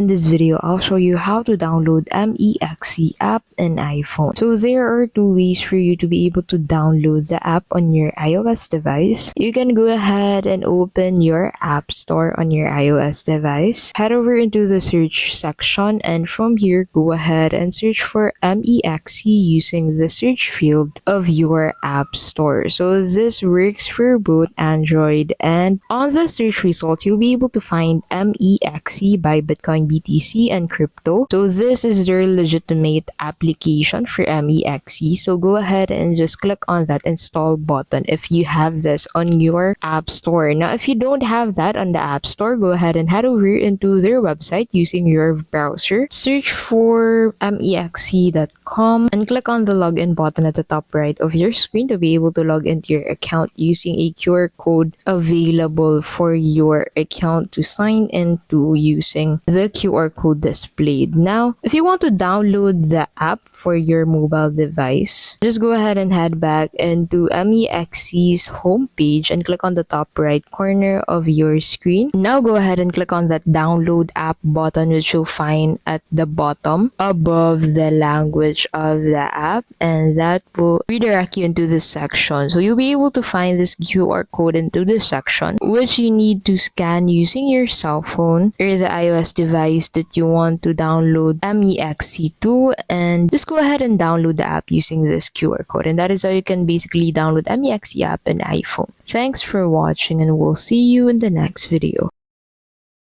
In this video, I'll show you how to download Mexc app in iPhone. So there are two ways for you to be able to download the app on your iOS device. You can go ahead and open your App Store on your iOS device. Head over into the search section, and from here, go ahead and search for Mexc using the search field of your App Store. So this works for both Android, and on the search results, you'll be able to find Mexc by Bitcoin BTC and crypto. So this is their legitimate application for Mexc. So go ahead and just click on that install button if you have this on your App Store. Now, if you don't have that on the App Store, go ahead and head over into their website using your browser. Search for mexc.com and click on the login button at the top right of your screen to be able to log into your account using a QR code available for your account to sign into using the QR code displayed. Now, if you want to download the app for your mobile device, just go ahead and head back into Mexc's homepage and click on the top right corner of your screen. Now go ahead and click on that download app button, which you'll find at the bottom above the language of the app, and that will redirect you into this section. So you'll be able to find this QR code into this section, which you need to scan using your cell phone or the iOS device that you want to download Mexc to, and just go ahead and download the app using this QR code. And that is how you can basically download Mexc app in iPhone. Thanks for watching, and we'll see you in the next video.